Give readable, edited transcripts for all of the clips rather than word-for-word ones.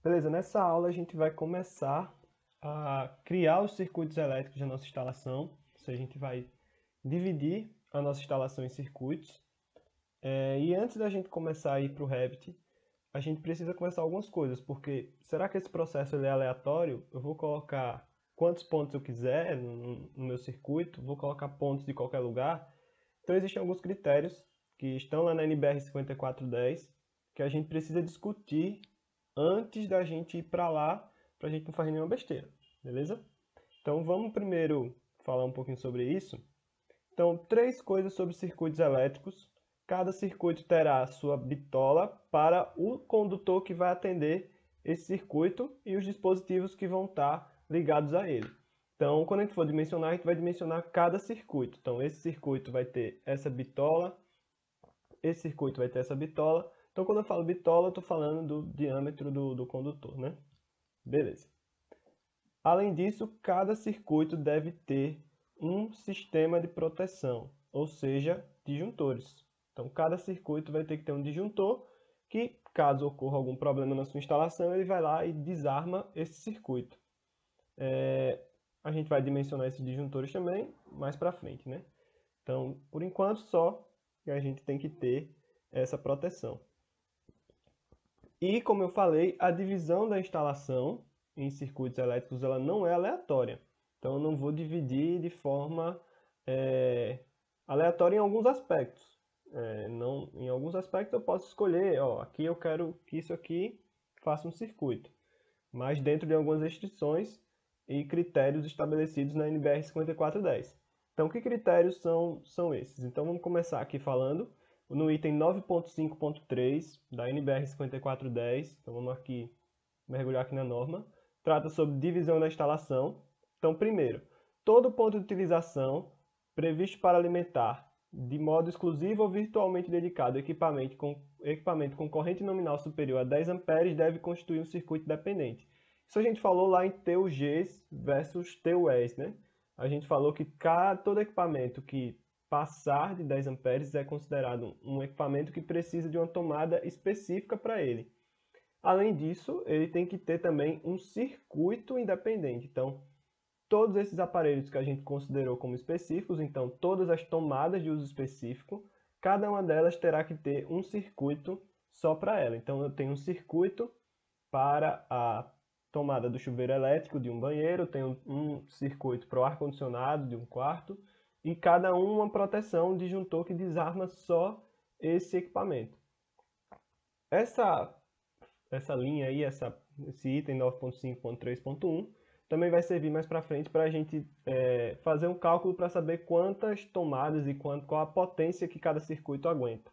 Beleza, nessa aula a gente vai começar a criar os circuitos elétricos da nossa instalação. A gente vai dividir a nossa instalação em circuitos. E antes da gente começar a ir para o Revit, a gente precisa conversar algumas coisas, porque será que esse processo ele é aleatório? Eu vou colocar quantos pontos eu quiser no meu circuito, vou colocar pontos de qualquer lugar. Então existem alguns critérios que estão lá na NBR 5410 que a gente precisa discutir antes da gente ir para lá, para a gente não fazer nenhuma besteira, beleza? Então vamos primeiro falar um pouquinho sobre isso. Então, três coisas sobre circuitos elétricos. Cada circuito terá a sua bitola para o condutor que vai atender esse circuito e os dispositivos que vão estar ligados a ele. Então, quando a gente for dimensionar, a gente vai dimensionar cada circuito. Então, esse circuito vai ter essa bitola, esse circuito vai ter essa bitola. Então, quando eu falo bitola, eu estou falando do diâmetro do condutor, né? Beleza. Além disso, cada circuito deve ter um sistema de proteção, ou seja, disjuntores. Então, cada circuito vai ter que ter um disjuntor que, caso ocorra algum problema na sua instalação, ele vai lá e desarma esse circuito. A gente vai dimensionar esses disjuntores também mais para frente, né? Então, por enquanto, só que a gente tem que ter essa proteção. E, como eu falei, a divisão da instalação em circuitos elétricos ela não é aleatória. Então, eu não vou dividir de forma aleatória em alguns aspectos. Em alguns aspectos eu posso escolher, ó, aqui eu quero que isso aqui faça um circuito, mas dentro de algumas restrições e critérios estabelecidos na NBR 5410. Então, que critérios são esses? Então, vamos começar aqui falando no item 9.5.3 da NBR 5410. Então, vamos aqui mergulhar aqui na norma. Trata sobre divisão da instalação. Então, primeiro, todo ponto de utilização previsto para alimentar de modo exclusivo ou virtualmente dedicado equipamento com corrente nominal superior a 10 amperes deve constituir um circuito dependente. Isso a gente falou lá em TUGs versus TUEs, né? A gente falou que todo equipamento que passar de 10 amperes é considerado um equipamento que precisa de uma tomada específica para ele. Além disso, ele tem que ter também um circuito independente. Então, todos esses aparelhos que a gente considerou como específicos, então todas as tomadas de uso específico, cada uma delas terá que ter um circuito só para ela. Então, eu tenho um circuito para a tomada do chuveiro elétrico de um banheiro, eu tenho um circuito para o ar-condicionado de um quarto, e cada uma proteção de disjuntor que desarma só esse equipamento. Essa linha aí, esse item 9.5.3.1, também vai servir mais para frente para a gente fazer um cálculo para saber quantas tomadas e qual a potência que cada circuito aguenta.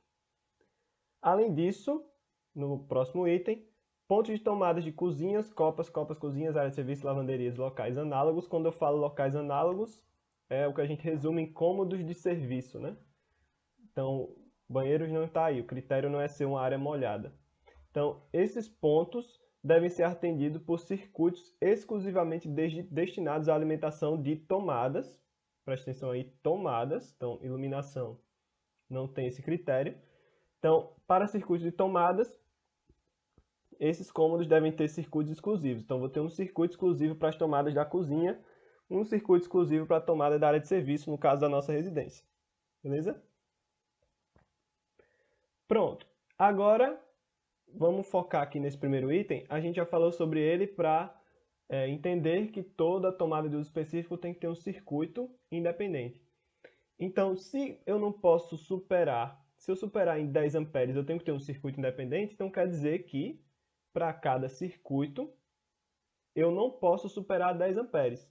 Além disso, no próximo item, pontos de tomadas de cozinhas, copas, cozinhas, área de serviço, lavanderias, locais análogos. Quando eu falo locais análogos, é o que a gente resume em cômodos de serviço, né? Então, banheiros não está aí, o critério não é ser uma área molhada. Então, esses pontos devem ser atendidos por circuitos exclusivamente destinados à alimentação de tomadas. Presta atenção aí, tomadas. Então, iluminação não tem esse critério. Então, para circuitos de tomadas, esses cômodos devem ter circuitos exclusivos. Então, vou ter um circuito exclusivo para as tomadas da cozinha, um circuito exclusivo para a tomada da área de serviço, no caso da nossa residência. Beleza? Pronto. Agora, vamos focar aqui nesse primeiro item. A gente já falou sobre ele para entender que toda tomada de uso específico tem que ter um circuito independente. Então, se eu não posso superar, se eu superar em 10 amperes, eu tenho que ter um circuito independente, então quer dizer que para cada circuito eu não posso superar 10 amperes.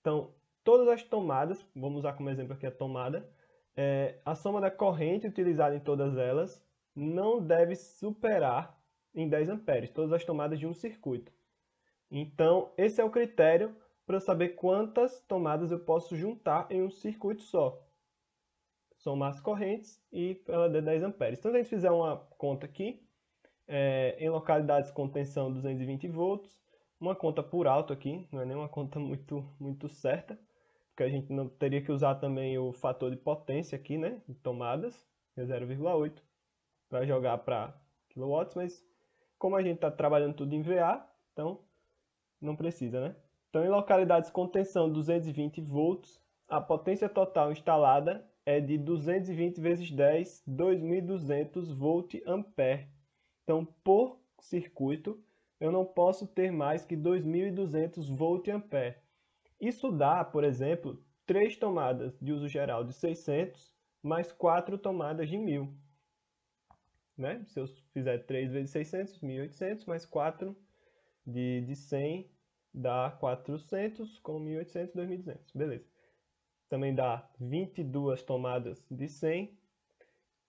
Então, todas as tomadas, vamos usar como exemplo aqui a tomada, a soma da corrente utilizada em todas elas não deve superar em 10 amperes, todas as tomadas de um circuito. Então, esse é o critério para eu saber quantas tomadas eu posso juntar em um circuito só. Somar as correntes e ela dê 10 amperes. Então, se a gente fizer uma conta aqui, em localidades com tensão 220 volts, uma conta por alto aqui, não é nem uma conta muito certa, porque a gente não teria que usar também o fator de potência aqui, de tomadas, que é 0,8, para jogar para kilowatts, mas como a gente está trabalhando tudo em VA, então não precisa, né? Então, em localidades com tensão 220 volts, a potência total instalada é de 220 vezes 10, 2.200 volt-ampere. Então, por circuito, eu não posso ter mais que 2.200 volt-ampere. Isso dá, por exemplo, 3 tomadas de uso geral de 600 mais 4 tomadas de 1.000. Né? Se eu fizer 3 vezes 600, 1.800, mais 4 de 100 dá 400, com 1.800, 2.200. Beleza. Também dá 22 tomadas de 100.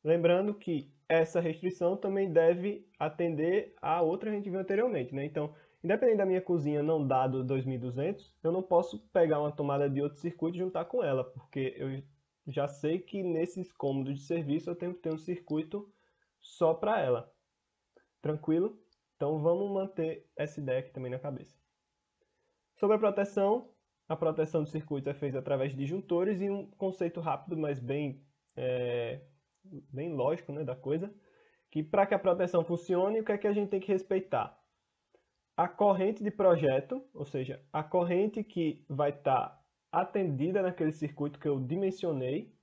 Lembrando que essa restrição também deve atender a outra que a gente viu anteriormente, né? Então, independente da minha cozinha não dar do 2.200, eu não posso pegar uma tomada de outro circuito e juntar com ela, porque eu já sei que nesses cômodos de serviço eu tenho que ter um circuito só para ela. Tranquilo? Então vamos manter essa ideia aqui também na cabeça. Sobre a proteção dos circuitos é feita através de disjuntores e um conceito rápido, mas bem lógico, né, da coisa, que para que a proteção funcione, o que é que a gente tem que respeitar? A corrente de projeto, ou seja, a corrente que vai estar atendida naquele circuito que eu dimensionei,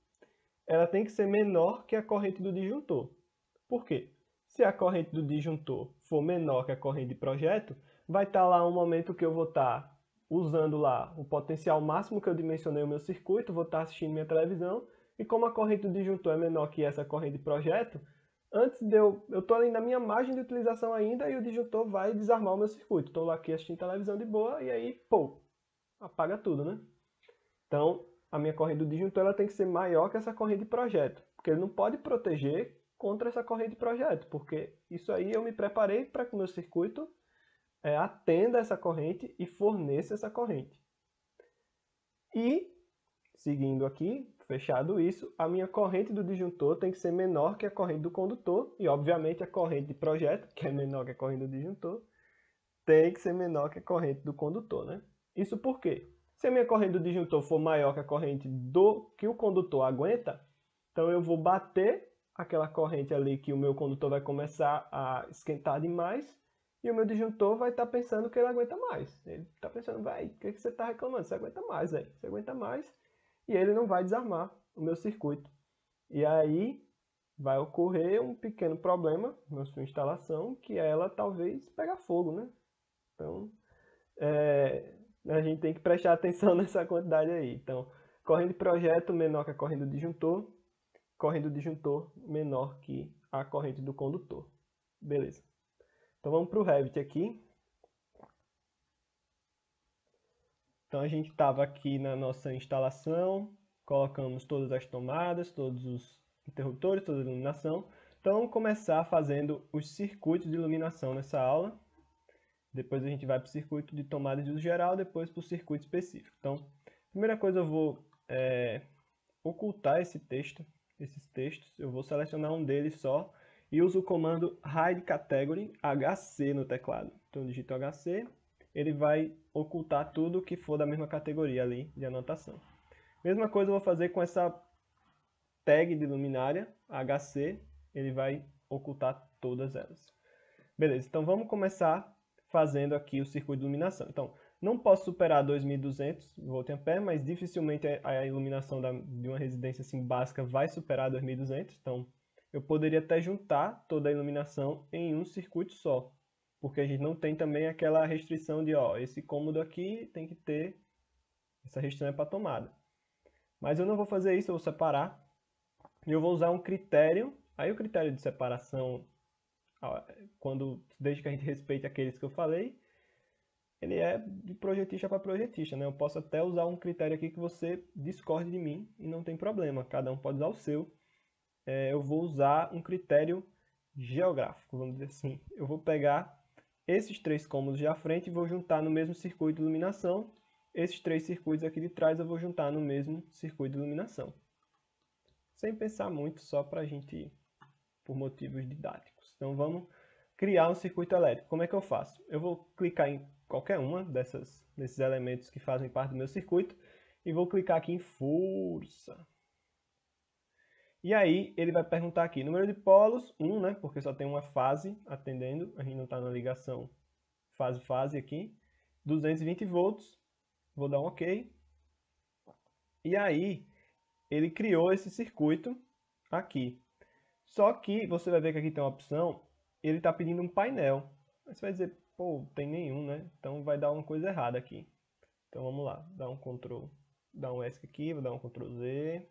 ela tem que ser menor que a corrente do disjuntor. Por quê? Se a corrente do disjuntor for menor que a corrente de projeto, vai estar lá um momento que eu vou estar usando lá o potencial máximo que eu dimensionei o meu circuito, vou estar assistindo minha televisão, e como a corrente do disjuntor é menor que essa corrente de projeto, antes de eu estou ali na minha margem de utilização ainda e o disjuntor vai desarmar o meu circuito. Estou lá aqui assistindo televisão de boa e aí, pô, apaga tudo, né? Então, a minha corrente do disjuntor ela tem que ser maior que essa corrente de projeto, porque ele não pode proteger contra essa corrente de projeto, porque isso aí eu me preparei para que o meu circuito atenda essa corrente e forneça essa corrente. E, seguindo aqui, fechado isso, a minha corrente do disjuntor tem que ser menor que a corrente do condutor, e obviamente a corrente de projeto, que é menor que a corrente do disjuntor, tem que ser menor que a corrente do condutor, né? Isso por quê? Se a minha corrente do disjuntor for maior que a corrente que o condutor aguenta, então eu vou bater aquela corrente ali que o meu condutor vai começar a esquentar demais e o meu disjuntor vai estar pensando que ele aguenta mais. Ele está pensando, vai, o que você está reclamando? Você aguenta mais, velho. Você aguenta mais e ele não vai desarmar o meu circuito. E aí vai ocorrer um pequeno problema na sua instalação, que é ela talvez pegar fogo, né? Então, a gente tem que prestar atenção nessa quantidade aí. Então, corrente de projeto menor que a corrente do disjuntor menor que a corrente do condutor. Beleza. Então vamos para o Revit aqui. Então a gente estava aqui na nossa instalação, colocamos todas as tomadas, todos os interruptores, toda a iluminação. Então vamos começar fazendo os circuitos de iluminação nessa aula. Depois a gente vai para o circuito de tomada de uso geral, depois para o circuito específico. Então, primeira coisa eu vou ocultar esses textos. Eu vou selecionar um deles só e uso o comando hide category HC no teclado. Então eu digito HC, ele vai ocultar tudo que for da mesma categoria ali de anotação. Mesma coisa eu vou fazer com essa tag de luminária HC, ele vai ocultar todas elas. Beleza, então vamos começar fazendo aqui o circuito de iluminação. Então, não posso superar 2.200 volt-ampere, mas dificilmente a iluminação de uma residência assim básica vai superar 2.200. Então, eu poderia até juntar toda a iluminação em um circuito só, porque a gente não tem também aquela restrição de, ó, esse cômodo aqui tem que ter, essa restrição é para tomada. Mas eu não vou fazer isso, eu vou separar. E eu vou usar um critério, aí o critério de separação, desde que a gente respeite aqueles que eu falei, ele é de projetista para projetista, né? Eu posso até usar um critério aqui que você discorde de mim e não tem problema, cada um pode usar o seu. Eu vou usar um critério geográfico, vamos dizer assim. Eu vou pegar esses 3 cômodos de à frente e vou juntar no mesmo circuito de iluminação. Esses 3 circuitos aqui de trás eu vou juntar no mesmo circuito de iluminação. Sem pensar muito, só para a gente ir por motivos didáticos. Então vamos criar um circuito elétrico. Como é que eu faço? Eu vou clicar em qualquer uma desses elementos que fazem parte do meu circuito e vou clicar aqui em força. E aí ele vai perguntar aqui, número de polos, 1, né? Porque só tem uma fase atendendo, a gente não está na ligação fase aqui. 220 volts, vou dar um OK. E aí ele criou esse circuito aqui. Só que você vai ver que aqui tem uma opção, ele está pedindo um painel. Aí você vai dizer, pô, tem nenhum, né? Então vai dar uma coisa errada aqui. Então vamos lá, dá um Ctrl, dá um ESC aqui, vou dar um Ctrl Z.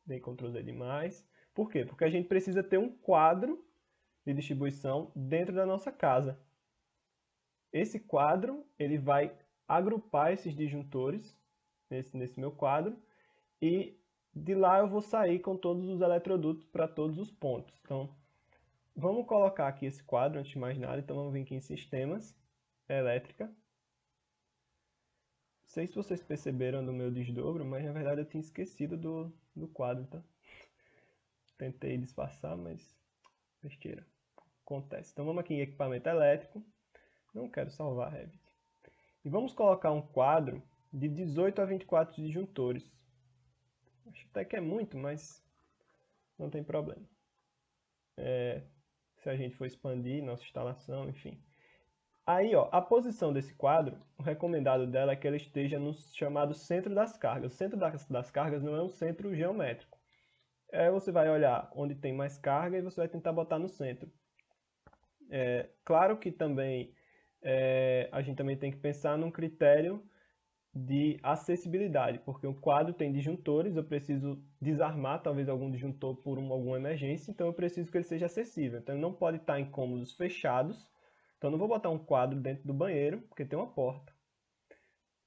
Dei Ctrl Z demais. Por quê? Porque a gente precisa ter um quadro de distribuição dentro da nossa casa. Esse quadro, ele vai agrupar esses disjuntores nesse meu quadro e de lá eu vou sair com todos os eletrodutos para todos os pontos. Então, vamos colocar aqui esse quadro antes de mais nada. Então, vamos vir aqui em Sistemas, Elétrica. Não sei se vocês perceberam do meu desdobro, mas na verdade eu tinha esquecido do quadro, tá? Tentei disfarçar, mas besteira. Acontece. Então vamos aqui em Equipamento Elétrico. Não quero salvar Revit. E vamos colocar um quadro de 18 a 24 disjuntores. Acho até que é muito, mas não tem problema. Se a gente for expandir nossa instalação, enfim. Aí, ó, a posição desse quadro, o recomendado dela é que ela esteja no chamado centro das cargas. O centro das cargas não é um centro geométrico. Você vai olhar onde tem mais carga e você vai tentar botar no centro. Claro que também a gente também tem que pensar num critério de acessibilidade, porque o quadro tem disjuntores, eu preciso desarmar talvez algum disjuntor por alguma emergência, então eu preciso que ele seja acessível. Então ele não pode estar em cômodos fechados, então eu não vou botar um quadro dentro do banheiro, porque tem uma porta.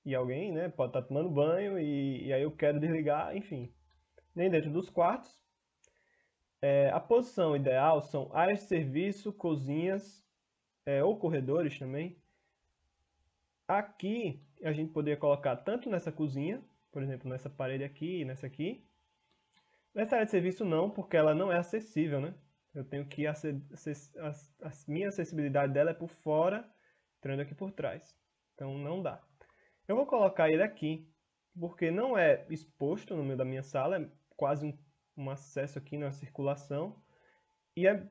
E alguém, né, pode estar tomando banho e aí eu quero desligar, enfim. Nem dentro dos quartos. A posição ideal são áreas de serviço, cozinhas ou corredores também. Aqui a gente poderia colocar tanto nessa cozinha, por exemplo, nessa parede aqui e nessa aqui. Nessa área de serviço não, porque ela não é acessível, né? Eu tenho que a minha acessibilidade dela é por fora, entrando aqui por trás. Então não dá. Eu vou colocar ele aqui, porque não é exposto no meio da minha sala, é quase um acesso aqui na circulação. E é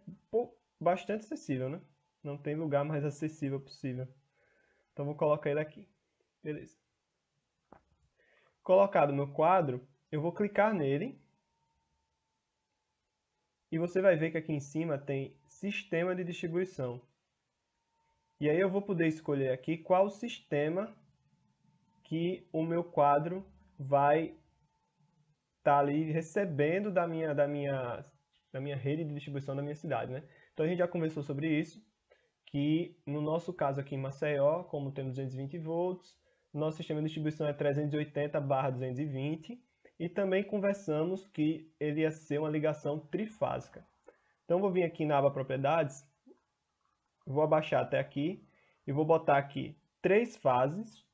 bastante acessível, né? Não tem lugar mais acessível possível. Então vou colocar ele aqui. Beleza. Colocado meu quadro, eu vou clicar nele. E você vai ver que aqui em cima tem Sistema de Distribuição. E aí eu vou poder escolher aqui qual sistema que o meu quadro vai estar ali recebendo da minha rede de distribuição da minha cidade, né? Então a gente já conversou sobre isso, que no nosso caso aqui em Maceió, como temos 220 volts, nosso sistema de distribuição é 380/220 e também conversamos que ele ia ser uma ligação trifásica. Então vou vir aqui na aba Propriedades, vou abaixar até aqui e vou botar aqui 3 fases,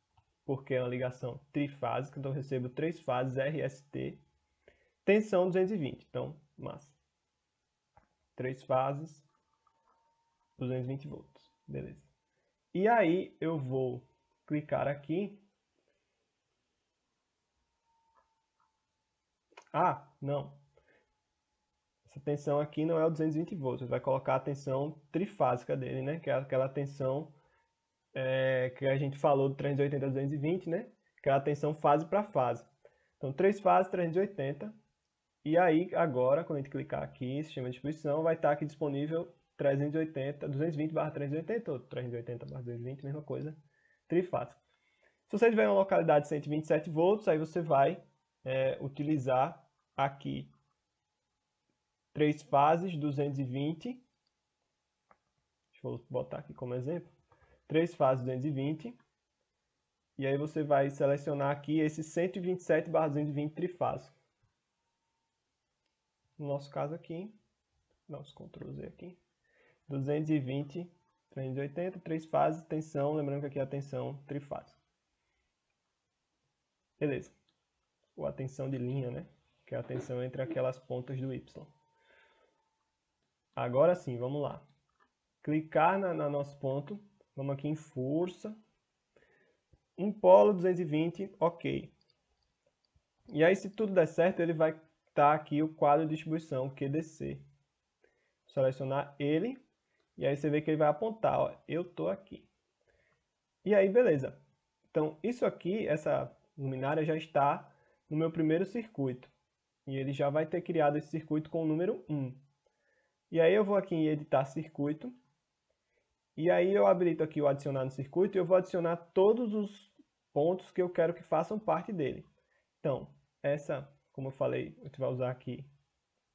porque é uma ligação trifásica, então eu recebo 3 fases RST, tensão 220, então massa. 3 fases, 220 volts, beleza. E aí eu vou clicar aqui. Ah, não. Essa tensão aqui não é o 220 volts, você vai colocar a tensão trifásica dele, né? Que é aquela tensão que a gente falou do 380 a 220, né? Que é a tensão fase para fase. Então, 3 fases, 380. E aí, agora, quando a gente clicar aqui, sistema de distribuição, vai estar aqui disponível 380, 220/380 ou 380/220, mesma coisa, trifásico. Se você tiver uma localidade de 127 volts, aí você vai utilizar aqui 3 fases, 220. Deixa eu botar aqui como exemplo. 3 fases, 220. E aí você vai selecionar aqui esse 127/220 trifásico. No nosso caso aqui, nosso Ctrl Z aqui, 220, 380, 3 fases, tensão, lembrando que aqui é a tensão trifásica. Beleza. Ou a tensão de linha, né? Que é a tensão entre aquelas pontas do Y. Agora sim, vamos lá. Clicar no nosso ponto, vamos aqui em força, um polo 220, ok. E aí se tudo der certo, ele vai está aqui o quadro de distribuição QDC. Vou selecionar ele, e aí você vê que ele vai apontar, ó, eu estou aqui. E aí, beleza. Então, isso aqui, essa luminária já está no meu primeiro circuito. E ele já vai ter criado esse circuito com o número 1. E aí eu vou aqui em editar circuito. E aí eu habilito aqui o adicionar no circuito e eu vou adicionar todos os pontos que eu quero que façam parte dele. Então, essa, como eu falei, a gente vai usar aqui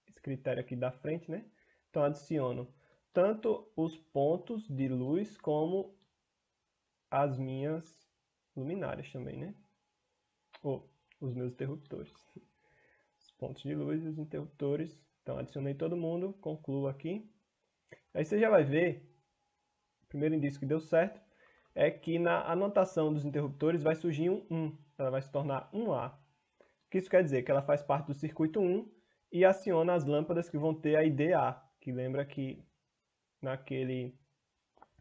esse critério aqui da frente, né? Então adiciono tanto os pontos de luz como as minhas luminárias também, né? Ou os meus interruptores. Os pontos de luz e os interruptores. Então adicionei todo mundo, concluo aqui. Aí você já vai ver, o primeiro indício que deu certo, é que na anotação dos interruptores vai surgir um 1. Ela vai se tornar um A. O que isso quer dizer? Que ela faz parte do circuito 1 e aciona as lâmpadas que vão ter a ID A. Que lembra que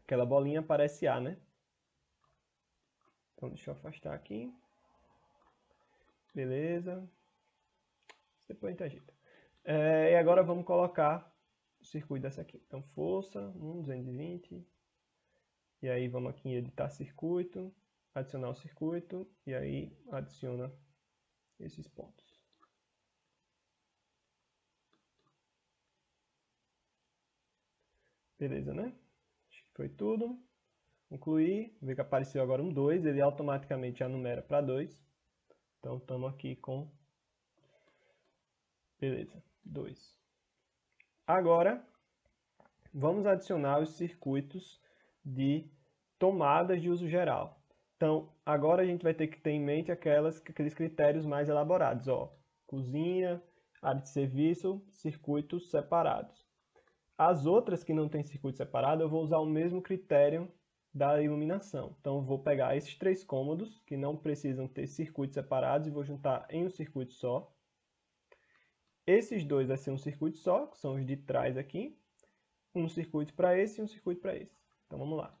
aquela bolinha aparece A, né? Então deixa eu afastar aqui. Beleza. Depois a gente agita. E agora vamos colocar o circuito dessa aqui. Então força, 220. E aí vamos aqui em editar circuito, adicionar o circuito, e aí adiciona esses pontos. Beleza, né? Acho que foi tudo. Concluir, vê que apareceu agora um 2, ele automaticamente já numera para 2. Então estamos aqui com, beleza, 2. Agora, vamos adicionar os circuitos de tomadas de uso geral. Então, agora a gente vai ter que ter em mente aqueles critérios mais elaborados, ó. Cozinha, área de serviço, circuitos separados. As outras que não têm circuito separado, eu vou usar o mesmo critério da iluminação. Então, eu vou pegar esses 3 cômodos, que não precisam ter circuitos separados, e vou juntar em um circuito só. Esses dois vai ser um circuito só, que são os de trás aqui. Um circuito para esse e um circuito para esse. Então, vamos lá.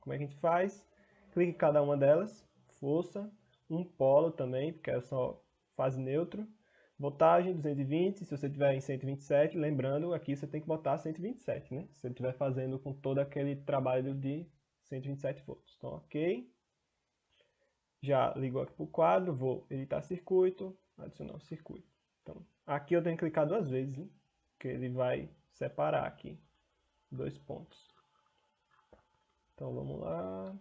Como é que a gente faz? Clique em cada uma delas, força, um polo também, porque é só fase neutro. Voltagem 220, se você tiver em 127, lembrando, aqui você tem que botar 127, né? Se você estiver fazendo com todo aquele trabalho de 127 volts. Então, ok. Já ligou aqui para o quadro, vou editar circuito, adicionar o circuito. Então, aqui eu tenho que clicar 2 vezes, hein? Porque ele vai separar aqui 2 pontos. Então, vamos lá.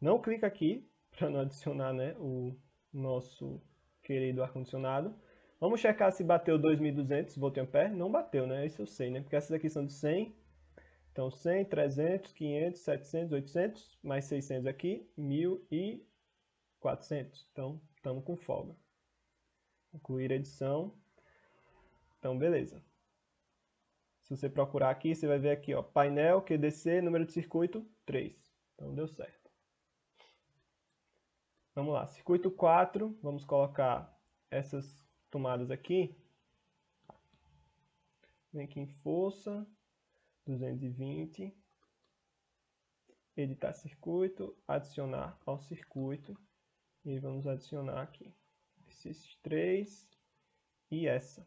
Não clica aqui, para não adicionar, né, o nosso querido ar-condicionado. Vamos checar se bateu 2.200 voltampere. Não bateu, né? Isso eu sei, né? Porque essas aqui são de 100. Então, 100, 300, 500, 700, 800, mais 600 aqui, 1.400. Então, estamos com folga. Concluir a edição. Então, beleza. Se você procurar aqui, você vai ver aqui, ó, painel, QDC, número de circuito, 3. Então, deu certo. Vamos lá, circuito 4, vamos colocar essas tomadas aqui. Vem aqui em força, 220, editar circuito, adicionar ao circuito. E vamos adicionar aqui esses 3 e essa.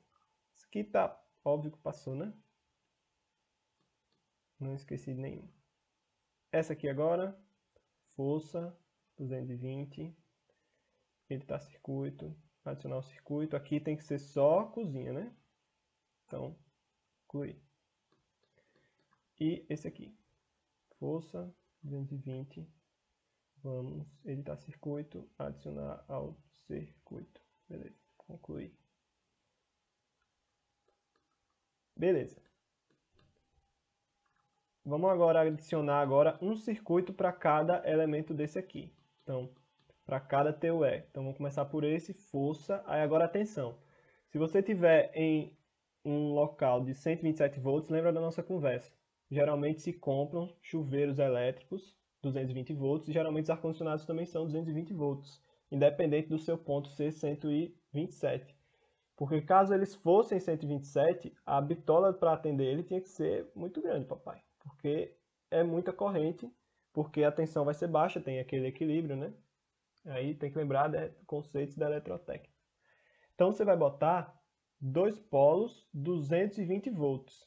Isso aqui tá óbvio que passou, né? Não esqueci de nenhum. Essa aqui agora, força, 220, editar circuito, adicionar o circuito. Aqui tem que ser só cozinha, né? Então, incluir. E esse aqui, força, 220, vamos editar circuito, adicionar ao circuito. Beleza, concluir. Beleza. Vamos agora adicionar agora um circuito para cada elemento desse aqui. Então, para cada TUE. Então, vamos começar por esse, força. Aí agora, atenção. Se você tiver em um local de 127 volts, lembra da nossa conversa. Geralmente se compram chuveiros elétricos 220 volts e geralmente os ar-condicionados também são 220 volts, independente do seu ponto ser 127. Porque caso eles fossem 127, a bitola para atender ele tinha que ser muito grande, papai. Porque é muita corrente, porque a tensão vai ser baixa, tem aquele equilíbrio, né? Aí tem que lembrar de conceitos da eletrotécnica. Então você vai botar dois polos 220 volts,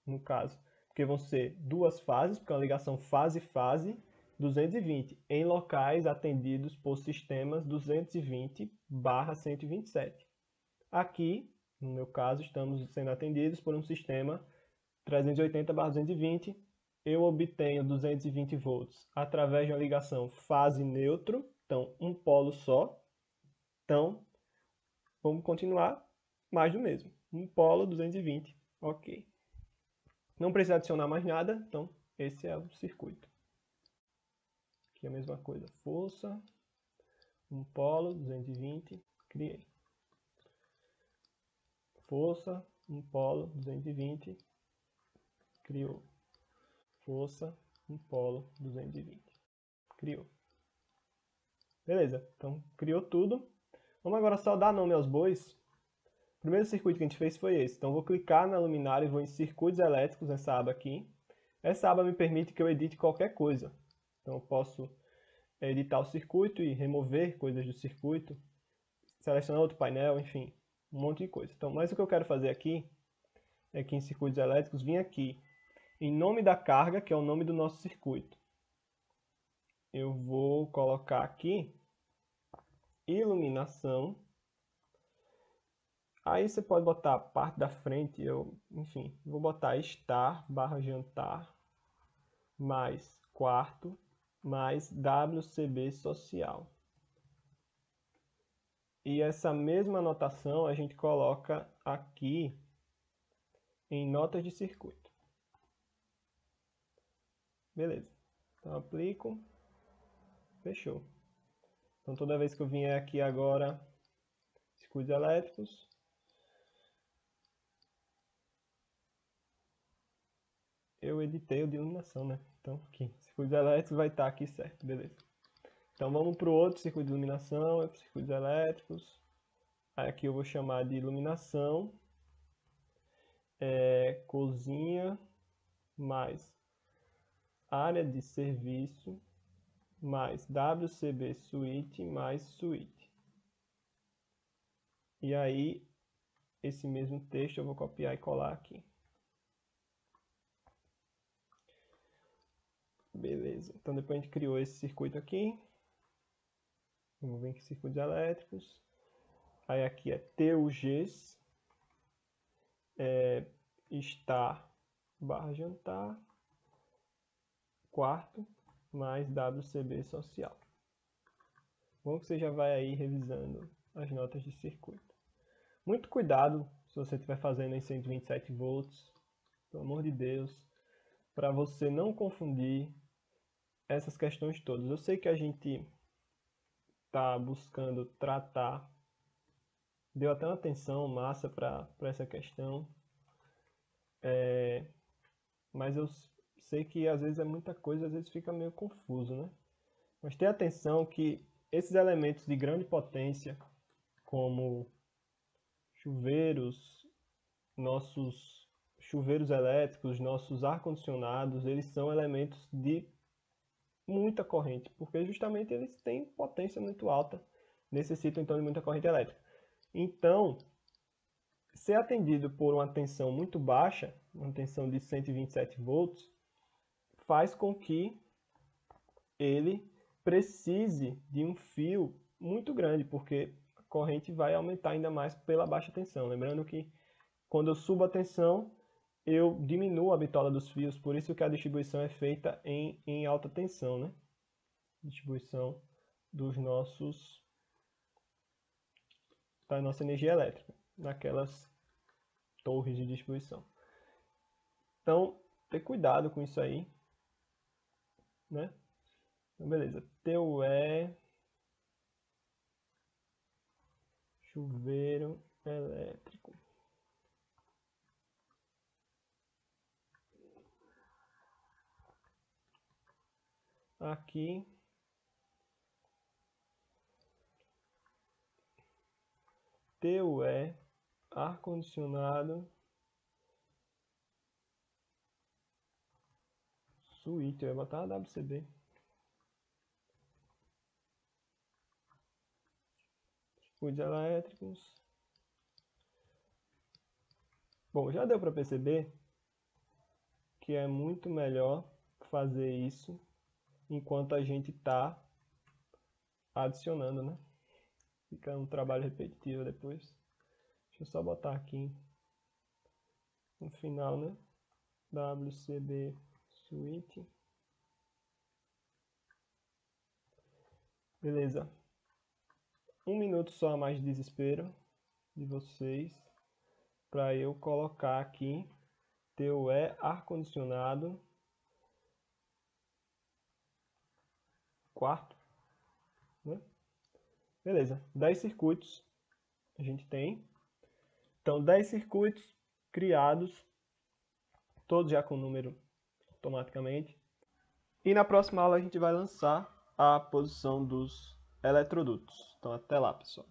no caso, porque vão ser duas fases, porque é uma ligação fase-fase, 220, em locais atendidos por sistemas 220/127. Aqui, no meu caso, estamos sendo atendidos por um sistema 380/220. Eu obtenho 220 volts através de uma ligação fase-neutro, então um polo só. Então, vamos continuar mais do mesmo. Um polo 220, ok. Não precisa adicionar mais nada, então esse é o circuito. Aqui a mesma coisa, força, um polo 220, criei. Força, um polo 220, criou. Força, um polo 220, criou. Beleza, então criou tudo. Vamos agora só dar nome aos bois. O primeiro circuito que a gente fez foi esse. Então vou clicar na luminária e vou em circuitos elétricos, nessa aba aqui. Essa aba me permite que eu edite qualquer coisa. Então eu posso editar o circuito e remover coisas do circuito, selecionar outro painel, enfim, um monte de coisa. Então, mas o que eu quero fazer aqui é que em circuitos elétricos, vim aqui em nome da carga, que é o nome do nosso circuito. Eu vou colocar aqui iluminação. Aí você pode botar a parte da frente, enfim, vou botar estar/jantar mais quarto mais WCB social. E essa mesma anotação a gente coloca aqui em notas de circuito. Beleza. Então aplico, fechou. Então toda vez que eu vier aqui agora, circuitos elétricos, eu editei o de iluminação, né? Então aqui, circuitos elétricos vai estar aqui certo, beleza. Então vamos para o outro circuito de iluminação, circuitos elétricos. Aí aqui eu vou chamar de iluminação, cozinha, mais área de serviço, mais WCB suíte, mais suíte. E aí, esse mesmo texto eu vou copiar e colar aqui. Beleza, então depois a gente criou esse circuito aqui. Vamos ver aqui circuitos elétricos. Aí aqui é TUGs, estar/jantar, quarto, mais WCB social. Bom que você já vai aí revisando as notas de circuito. Muito cuidado se você estiver fazendo em 127 volts, pelo amor de Deus, para você não confundir essas questões todas. Eu sei que a gente está buscando tratar, deu até uma atenção massa para essa questão, mas eu sei que às vezes é muita coisa, às vezes fica meio confuso, né? Mas tenha atenção que esses elementos de grande potência, como chuveiros, nossos chuveiros elétricos, nossos ar-condicionados, eles são elementos de muita corrente, porque justamente eles têm potência muito alta, necessitam então de muita corrente elétrica. Então, ser atendido por uma tensão muito baixa, uma tensão de 127 volts, faz com que ele precise de um fio muito grande, porque a corrente vai aumentar ainda mais pela baixa tensão. Lembrando que quando eu subo a tensão, eu diminuo a bitola dos fios, por isso que a distribuição é feita em alta tensão, né? Distribuição da nossa energia elétrica, naquelas torres de distribuição. Então, ter cuidado com isso aí, né? Então, beleza. TUE, chuveiro elétrico. Aqui, TUE, ar-condicionado, suíte. Eu ia botar a WCB. Circuitos elétricos. Bom, já deu para perceber que é muito melhor fazer isso enquanto a gente está adicionando, né? Fica um trabalho repetitivo depois. Deixa eu só botar aqui no final, né? WCB Suite. Beleza. 1 minuto só a mais de desespero de vocês para eu colocar aqui TUE ar-condicionado quarto, né? Beleza, 10 circuitos a gente tem. Então, 10 circuitos criados, todos já com número automaticamente. E na próxima aula a gente vai lançar a posição dos eletrodutos. Então, até lá, pessoal.